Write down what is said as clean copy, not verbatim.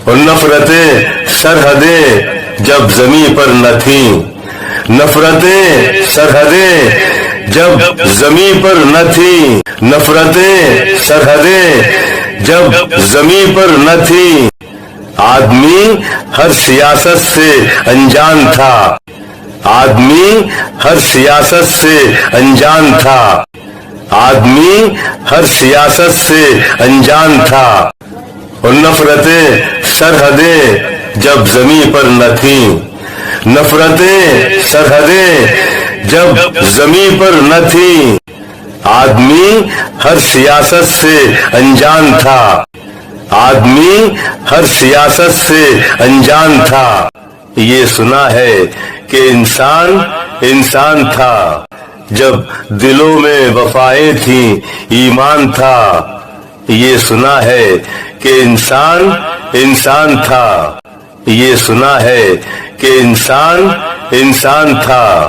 اور نفرتیں سرحدیں جب زمین پر نہ تھیں، نفرتیں سرحدیں جب زمین پر نہ تھیں، نفرتیں سرحدیں جب زمین پر نہ تھیں، آدمی ہر سیاست سے انجان تھا، آدمی ہر سیاست سے انجان تھا، آدمی ہر سیاست سے انجان تھا، اور نفرتیں سرحدیں جب زمین پر نہ تھیں، نفرتیں سرحدیں جب زمین پر نہ تھیں، آدمی ہر سیاست سے انجان تھا، آدمی ہر سیاست سے انجان تھا۔ یہ سنا ہے کہ انسان انسان تھا جب دلوں میں وفائیں تھیں، ایمان تھا۔ یہ سنا ہے کہ انسان انسان تھا، یہ سنا ہے کہ انسان انسان تھا۔